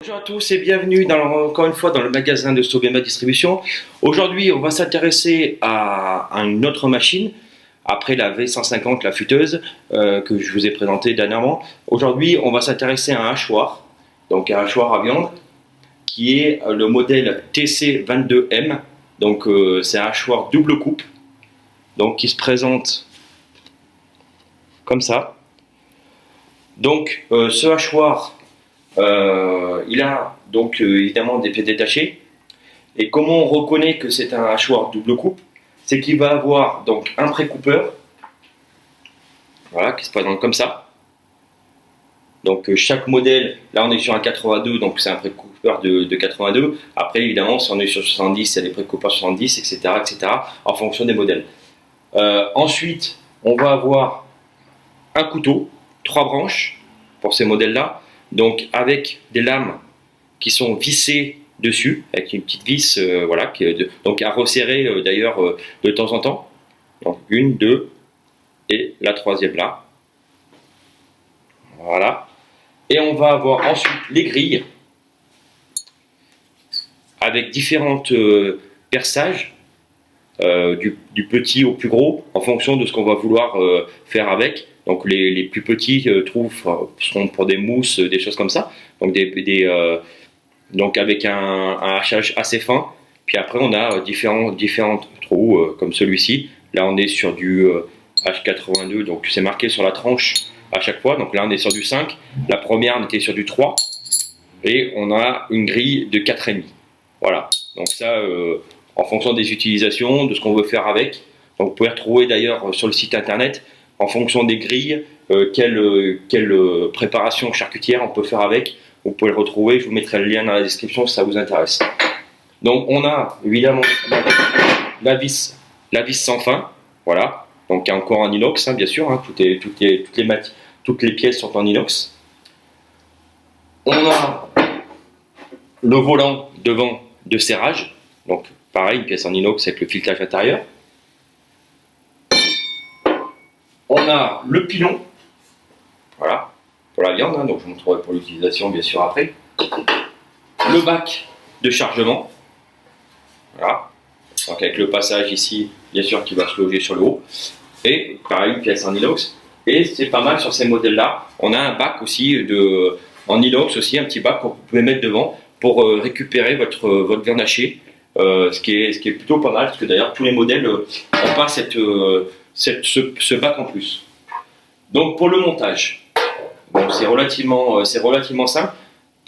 Bonjour à tous et bienvenue encore une fois dans le magasin de Sobema Distribution. Aujourd'hui, on va s'intéresser à une autre machine, après la V150, la futeuse, que je vous ai présentée dernièrement. Aujourd'hui, on va s'intéresser à un hachoir, donc un hachoir à viande, qui est le modèle TC22M. Donc c'est un hachoir double coupe, donc qui se présente comme ça. Donc ce hachoir, il a donc évidemment des pieds détachés. Et comment on reconnaît que c'est un hachoir double coupe? C'est qu'il va avoir donc un précoupeur, voilà, qui se présente comme ça. Donc chaque modèle, là on est sur un 82, donc c'est un précoupeur de 82. Après évidemment, si on est sur 70, il y a des précoupeurs 70, etc., etc., en fonction des modèles. Ensuite, on va avoir un couteau, 3 branches pour ces modèles-là, donc avec des lames qui sont vissées dessus, avec une petite vis, voilà, donc à resserrer d'ailleurs de temps en temps. Donc une, deux, et la troisième là. Voilà. Et on va avoir ensuite les grilles avec différentes perçages, du petit au plus gros, en fonction de ce qu'on va vouloir faire avec. Donc les plus petits seront pour des mousses, des choses comme ça. Donc donc avec un hachage assez fin. Puis après on a différents trous comme celui-ci. Là on est sur du H82, donc c'est marqué sur la tranche à chaque fois. Donc là on est sur du 5. La première on était sur du 3. Et on a une grille de 4,5. Voilà. Donc ça, en fonction des utilisations, de ce qu'on veut faire avec. Donc vous pouvez retrouver d'ailleurs sur le site internet, en fonction des grilles, quelle préparation charcutière on peut faire avec. Vous pouvez le retrouver, je vous mettrai le lien dans la description si ça vous intéresse. Donc on a évidemment la vis sans fin, voilà, donc encore en inox, hein, bien sûr, hein, toutes les pièces sont en inox. On a le volant devant de serrage, donc pareil, une pièce en inox avec le filetage intérieur. On a le pilon, voilà, pour la viande, hein, donc je vous montrerai pour l'utilisation bien sûr après. Le bac de chargement, voilà, donc avec le passage ici, bien sûr, qui va se loger sur le haut. Et pareil, une pièce en inox. Et c'est pas mal sur ces modèles-là. On a un bac aussi en inox, aussi un petit bac que vous pouvez mettre devant pour récupérer votre viande hachée. Ce qui est plutôt pas mal, parce que d'ailleurs tous les modèles n'ont pas ce bac en plus. Donc pour le montage, bon, c'est relativement simple.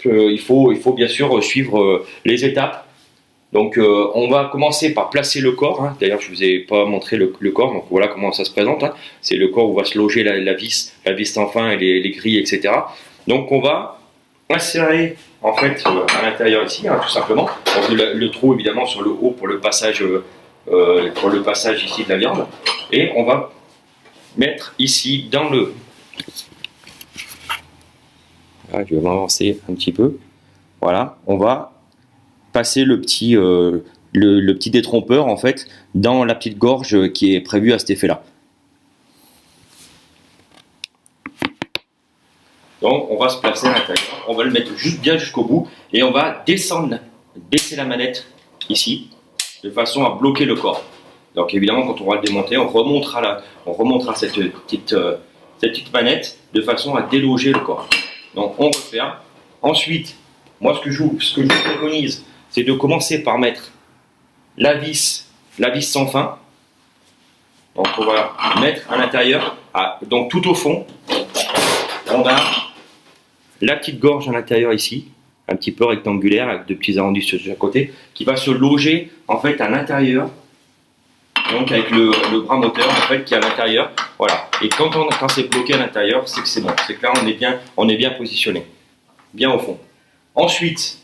Il faut bien sûr suivre les étapes. Donc on va commencer par placer le corps, hein. D'ailleurs je ne vous ai pas montré le corps, donc voilà comment ça se présente, hein. C'est le corps où va se loger la vis sans fin et les grilles, etc. Donc on va insérer en fait à l'intérieur ici, hein, tout simplement. Donc le trou évidemment sur le haut pour le passage ici de la viande. Et on va mettre ici dans le... Ah, je vais m'avancer un petit peu. Voilà, on va passer le petit détrompeur en fait dans la petite gorge qui est prévue à cet effet là. Donc on va se placer à l'intérieur, on va le mettre bien jusqu'au bout et on va baisser la manette ici de façon à bloquer le corps. Donc évidemment quand on va le démonter, on remontera cette petite manette de façon à déloger le corps. Donc on referme. Ensuite, moi ce que je vous préconise, c'est de commencer par mettre la vis sans fin. Donc on va mettre à l'intérieur, donc tout au fond, on a la petite gorge à l'intérieur ici, un petit peu rectangulaire avec 2 petits arrondis sur chaque côté, qui va se loger en fait à l'intérieur, donc avec le bras moteur en fait qui est à l'intérieur. Voilà. Et quand c'est bloqué à l'intérieur, c'est que c'est bon, c'est que là on est bien positionné, bien au fond. Ensuite,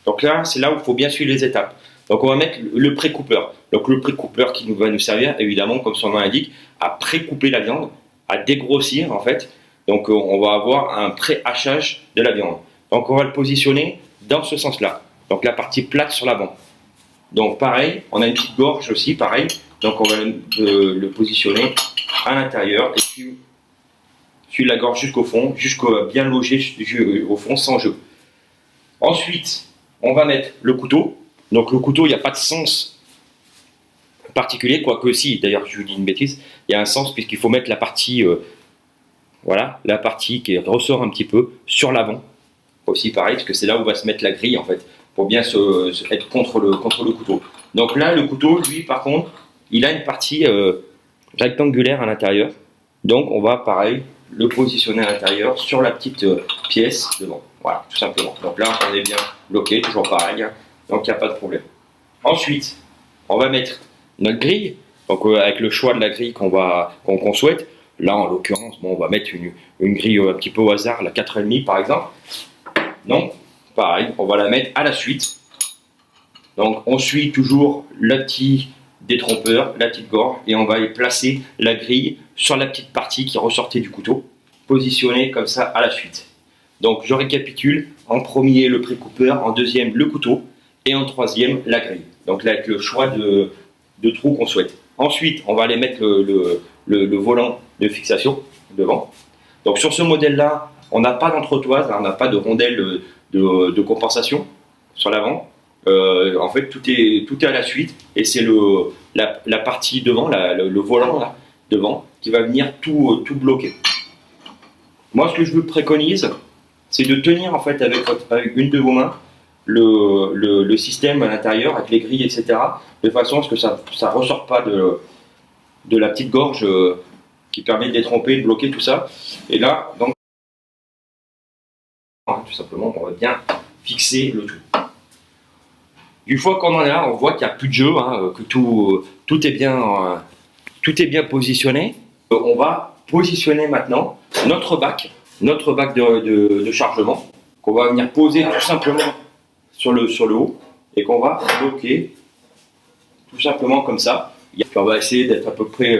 donc là, c'est là où il faut bien suivre les étapes. Donc on va mettre le précoupeur. Donc le précoupeur qui va nous servir, évidemment, comme son nom l'indique, à précouper la viande, à dégrossir en fait. Donc on va avoir un pré-hachage de la viande. Donc on va le positionner dans ce sens-là. Donc la partie plate sur l'avant. Donc pareil, on a une petite gorge aussi, pareil. Donc on va le positionner à l'intérieur et puis suivre la gorge jusqu'au fond, jusqu'au bien logé au fond sans jeu. Ensuite, on va mettre le couteau. Donc le couteau, il n'y a pas de sens particulier, quoique si, d'ailleurs je vous dis une bêtise, il y a un sens puisqu'il faut mettre la partie, voilà, la partie qui ressort un petit peu sur l'avant. Aussi pareil, parce que c'est là où va se mettre la grille en fait, pour bien être contre le couteau. Donc là, le couteau, lui, par contre, il a une partie rectangulaire à l'intérieur. Donc on va, pareil, le positionner à l'intérieur sur la petite pièce devant. Voilà, tout simplement. Donc là, on est bien bloqué, toujours pareil, hein, donc il n'y a pas de problème. Ensuite, on va mettre notre grille, donc avec le choix de la grille qu'on souhaite. Là, en l'occurrence, bon, on va mettre une grille un petit peu au hasard, la 4,5 par exemple. Donc, pareil, on va la mettre à la suite. Donc, on suit toujours le petit détrompeur, la petite gorge, et on va y placer la grille sur la petite partie qui ressortait du couteau, positionnée comme ça à la suite. Donc, je récapitule. En premier, le pré-coupeur, en deuxième, le couteau, et en troisième, la grille. Donc là, avec le choix de trous qu'on souhaite. Ensuite, on va aller mettre le volant de fixation devant. Donc sur ce modèle-là, on n'a pas d'entretoise, on n'a pas de rondelle de compensation sur l'avant. En fait, tout est à la suite et c'est la partie devant, le volant là, devant, qui va venir tout bloquer. Moi, ce que je vous préconise, c'est de tenir en fait avec une de vos mains le système à l'intérieur avec les grilles, etc. de façon à ce que ça ne ressort pas de la petite gorge qui permet de détromper, de bloquer tout ça. Et là, donc, tout simplement, on va bien fixer le tout. Une fois qu'on en est là, on voit qu'il n'y a plus de jeu, hein, que tout est bien positionné. On va positionner maintenant notre bac de chargement, qu'on va venir poser tout simplement sur le haut et qu'on va bloquer tout simplement comme ça. Et puis on va essayer d'être à peu près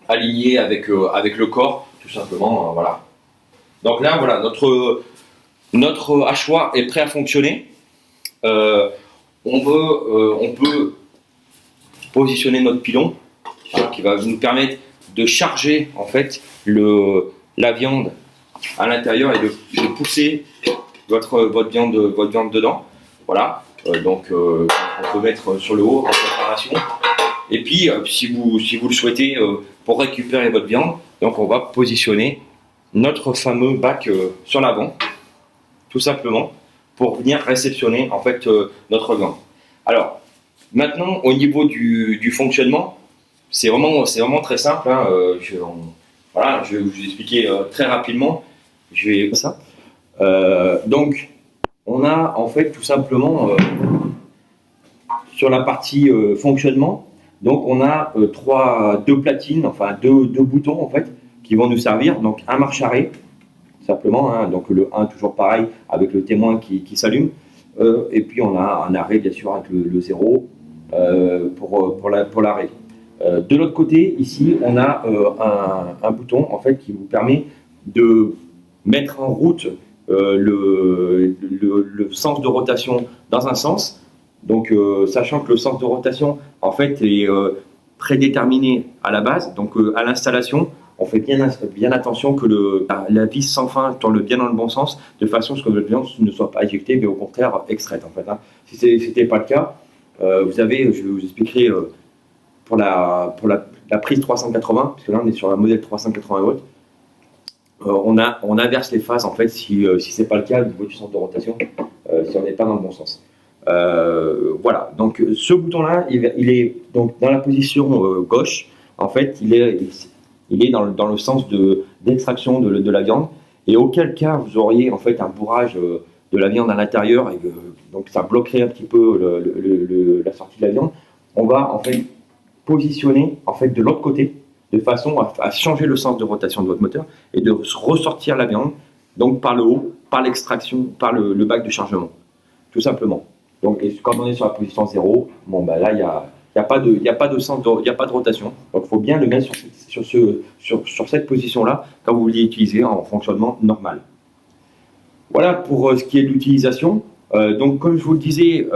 aligné avec le corps, tout simplement. Voilà. Donc là, voilà, notre hachoir est prêt à fonctionner. On peut positionner notre pilon, hein, qui va nous permettre de charger en fait la viande à l'intérieur et de pousser votre viande dedans. Voilà. Donc on peut mettre sur le haut en préparation. Et puis si vous le souhaitez, pour récupérer votre viande, donc on va positionner notre fameux bac sur l'avant, tout simplement, pour venir réceptionner en fait notre viande. Alors maintenant, au niveau du fonctionnement, c'est vraiment très simple, hein. Voilà, je vais vous expliquer très rapidement. Je vais ça. Donc on a en fait tout simplement sur la partie fonctionnement, donc on a deux platines, enfin deux boutons en fait qui vont nous servir. Donc un marche-arrêt simplement, hein, donc le 1 toujours pareil avec le témoin qui s'allume, et puis on a un arrêt bien sûr avec le 0 pour l'arrêt. De l'autre côté ici on a un bouton en fait qui vous permet de mettre en route le sens de rotation dans un sens. Donc sachant que le sens de rotation en fait est prédéterminé à la base, donc à l'installation on fait bien attention que la vis sans fin tourne bien dans le bon sens, de façon à ce que votre viande ne soit pas éjectée mais au contraire extraite en fait, hein. Si ce n'était pas le cas, vous avez, je vous expliquerai pour la prise 380, parce que là on est sur la modèle 380 volts, on inverse les phases en fait si ce n'est pas le cas au niveau du centre de rotation, si on n'est pas dans le bon sens. Voilà, donc ce bouton là il est donc dans la position gauche, en fait il est dans le sens d'extraction de la viande, et auquel cas vous auriez en fait un bourrage de la viande à l'intérieur, et donc ça bloquerait un petit peu la sortie de la viande. On va en fait positionner en fait de l'autre côté, de façon à changer le sens de rotation de votre moteur et de ressortir la viande, donc par le haut, par l'extraction, par le bac de chargement, tout simplement. Donc quand on est sur la position 0, bon bah là il n'y a pas de sens, il n'y a pas de rotation. Donc il faut bien le mettre sur cette position-là quand vous vouliez utiliser en fonctionnement normal. Voilà pour ce qui est de l'utilisation. Donc comme je vous le disais,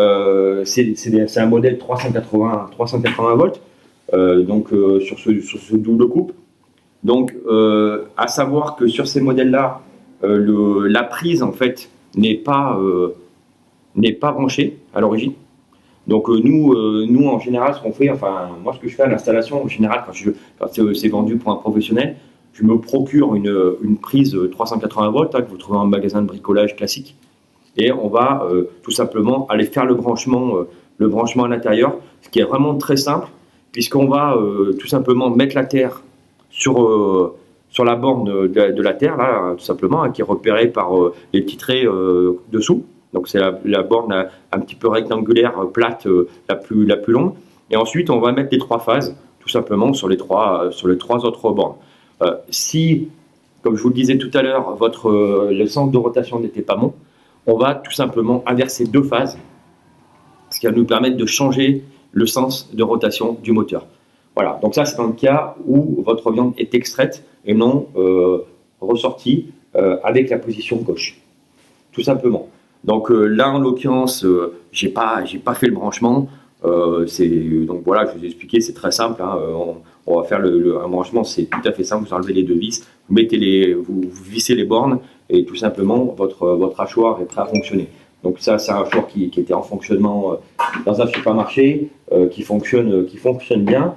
c'est un modèle 380 volts. Donc sur ce double coupe. Donc à savoir que sur ces modèles-là, la prise en fait n'est pas branché à l'origine. Donc nous en général, ce qu'on fait, enfin moi ce que je fais à l'installation en général quand c'est vendu pour un professionnel, je me procure une prise 380 volts que vous trouvez en magasin de bricolage classique, et on va tout simplement aller faire le branchement à l'intérieur, ce qui est vraiment très simple, puisqu'on va tout simplement mettre la terre sur la borne de la terre, là, tout simplement, hein, qui est repérée par les petits traits dessous. Donc c'est la borne un petit peu rectangulaire, plate, la plus longue. Et ensuite, on va mettre les 3 phases, tout simplement, sur les trois autres bornes. Si, comme je vous le disais tout à l'heure, le sens de rotation n'était pas bon, on va tout simplement inverser 2 phases, ce qui va nous permettre de changer le sens de rotation du moteur. Voilà, donc ça c'est dans le cas où votre viande est extraite et non ressortie avec la position gauche, tout simplement. Donc là en l'occurrence, j'ai pas fait le branchement. Donc voilà, je vous ai expliqué, c'est très simple. Hein, on va faire un branchement, c'est tout à fait simple. Vous enlevez les 2 vis, vous vissez les bornes et tout simplement votre hachoir est prêt à fonctionner. Donc ça, c'est un hachoir qui était en fonctionnement dans un supermarché, qui fonctionne bien.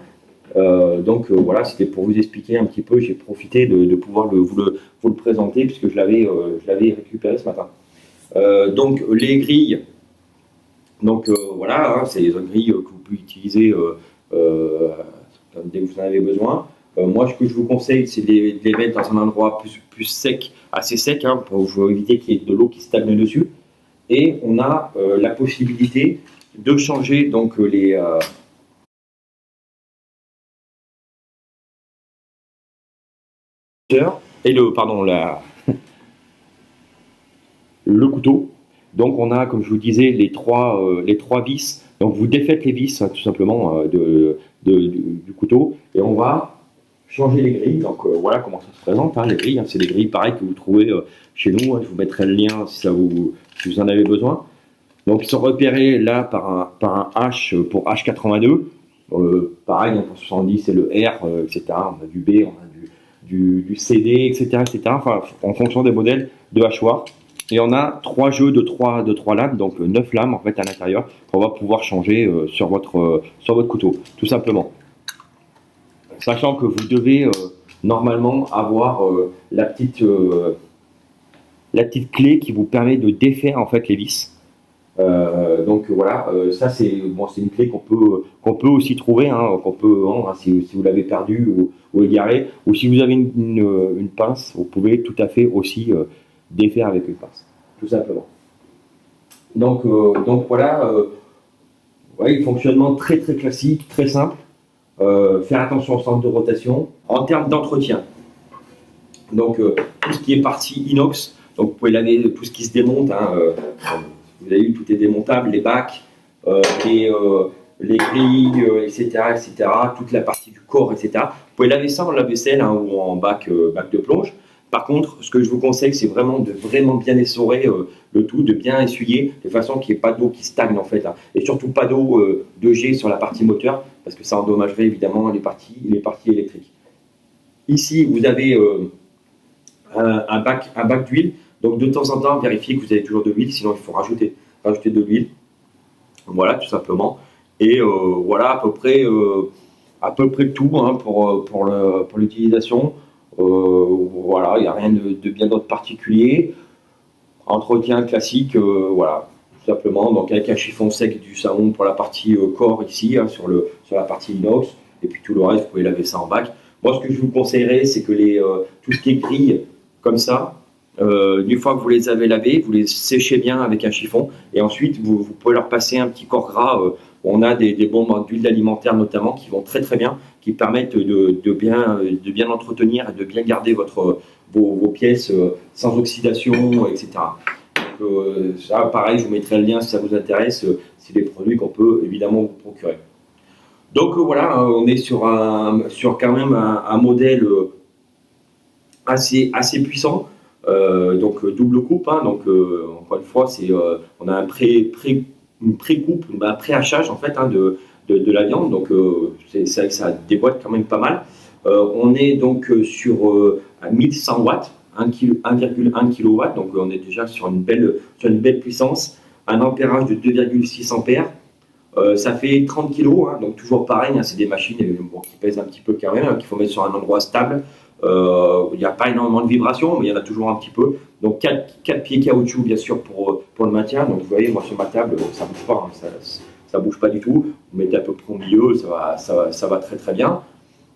Donc voilà, c'était pour vous expliquer un petit peu. J'ai profité de pouvoir vous le présenter puisque je l'avais récupéré ce matin. Donc les grilles, donc voilà, hein, c'est les grilles que vous pouvez utiliser dès que vous en avez besoin. Moi, ce que je vous conseille, c'est de les mettre dans un endroit plus sec, assez sec, hein, pour éviter qu'il y ait de l'eau qui stagne dessus. Et on a la possibilité de changer donc et le couteau. Donc on a, comme je vous disais, les trois vis. Donc vous défaites les vis, tout simplement, du couteau, et on va changer les grilles. Donc voilà comment ça se présente, hein, les grilles. Hein, c'est des grilles pareilles que vous trouvez chez nous. Hein, je vous mettrai le lien si vous en avez besoin. Donc ils sont repérés là par un H pour H82. Pareil, hein, pour 70 c'est le R, etc. On a du B, on a du CD, etc., etc. Enfin, en fonction des modèles de hachoir. Et on a 3 jeux de 3 lames, donc 9 lames en fait à l'intérieur, qu'on va pouvoir changer sur votre couteau, tout simplement. Sachant que vous devez normalement avoir la petite clé qui vous permet de défaire en fait les vis. Donc voilà, ça c'est une clé qu'on peut aussi trouver, hein, qu'on peut vendre, hein, si vous l'avez perdu ou égaré, ou si vous avez une pince, vous pouvez tout à fait aussi défaire avec une pince, tout simplement. Donc voilà, ouais, fonctionnement très très classique, très simple. Faire attention au centre de rotation. En termes d'entretien, donc tout ce qui est partie inox, donc vous pouvez laver tout ce qui se démonte, hein, vous avez vu, tout est démontable, les bacs, les grilles, etc., etc., toute la partie du corps, etc. Vous pouvez laver ça en lave-vaisselle, hein, ou en bac de plonge. Par contre, ce que je vous conseille, c'est vraiment de bien essorer le tout, de bien essuyer, de façon qu'il n'y ait pas d'eau qui stagne en fait, hein, et surtout pas d'eau de jet sur la partie moteur, parce que ça endommagerait évidemment les parties électriques. Ici, vous avez un bac d'huile. Donc de temps en temps, vérifiez que vous avez toujours de l'huile, sinon il faut rajouter de l'huile. Voilà, tout simplement. Et voilà à peu près tout, hein, pour l'utilisation. Voilà, il n'y a rien de bien d'autre particulier. Entretien classique, voilà, tout simplement. Donc avec un chiffon sec du savon pour la partie corps ici, hein, sur la partie inox, et puis tout le reste, vous pouvez laver ça en bac. Moi, ce que je vous conseillerais, c'est que tout ce qui est grille comme ça, une fois que vous les avez lavés, vous les séchez bien avec un chiffon, et ensuite vous pouvez leur passer un petit corps gras. On a des bombes d'huile alimentaire notamment qui vont très très bien, qui permettent de bien entretenir et de bien garder vos pièces sans oxydation, etc. Donc, ça, pareil, je vous mettrai le lien si ça vous intéresse. C'est des produits qu'on peut évidemment vous procurer. Donc voilà, on est sur quand même un modèle assez puissant. Donc double coupe, hein, donc encore une fois, on a une pré-coupe, un pré-hachage en fait, hein, de la viande, donc ça déboîte quand même pas mal. On est donc sur 1100 watts, 1,1 kW, donc on est déjà sur une belle puissance, un ampérage de 2,6 ampères. Ça fait 30 kg, hein, donc toujours pareil, hein, c'est des machines bon, qui pèsent un petit peu quand même, hein, qu'il faut mettre sur un endroit stable. Il n'y a pas énormément de vibrations, mais il y en a toujours un petit peu. Donc 4 pieds caoutchouc, bien sûr, pour le maintien. Donc vous voyez, moi sur ma table, ça ne bouge pas, hein, ça bouge pas du tout. Vous mettez à peu près au milieu, ça va très très bien.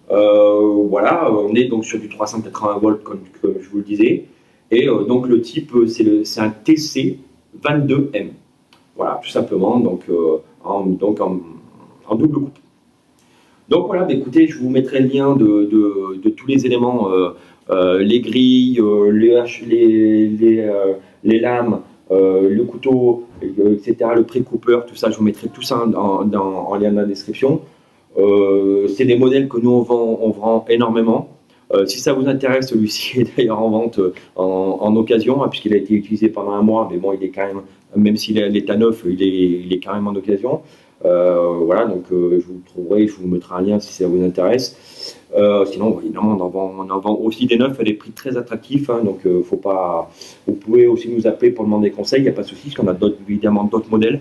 Voilà, on est donc sur du 380 volts, comme je vous le disais. Et donc le type, c'est un TC22M. Voilà, tout simplement, donc en double coupe. Donc voilà, écoutez, je vous mettrai le lien de tous les éléments, les grilles, les lames, le couteau, etc., le pré-coupeur, tout ça, je vous mettrai tout ça en lien dans la description. C'est des modèles que nous on vend énormément. Si ça vous intéresse, celui-ci est d'ailleurs en vente en occasion, hein, puisqu'il a été utilisé pendant un mois, mais bon, il est quand même s'il est à l'état neuf, il est quand même en occasion. Voilà, donc je vous mettrai un lien si ça vous intéresse. Sinon, évidemment, on en vend aussi des neufs à des prix très attractifs, hein, donc faut pas. Vous pouvez aussi nous appeler pour demander conseils, il n'y a pas de souci, parce qu'on a évidemment d'autres modèles.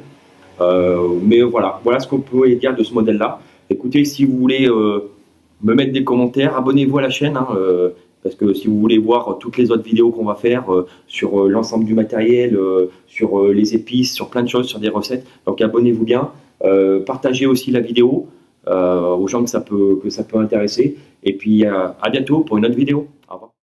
Mais voilà ce qu'on peut dire de ce modèle-là. Écoutez, si vous voulez me mettre des commentaires, abonnez-vous à la chaîne, hein, parce que si vous voulez voir toutes les autres vidéos qu'on va faire sur l'ensemble du matériel, sur les épices, sur plein de choses, sur des recettes, donc abonnez-vous bien. Partagez aussi la vidéo aux gens que ça peut intéresser. Et puis à bientôt pour une autre vidéo. Au revoir.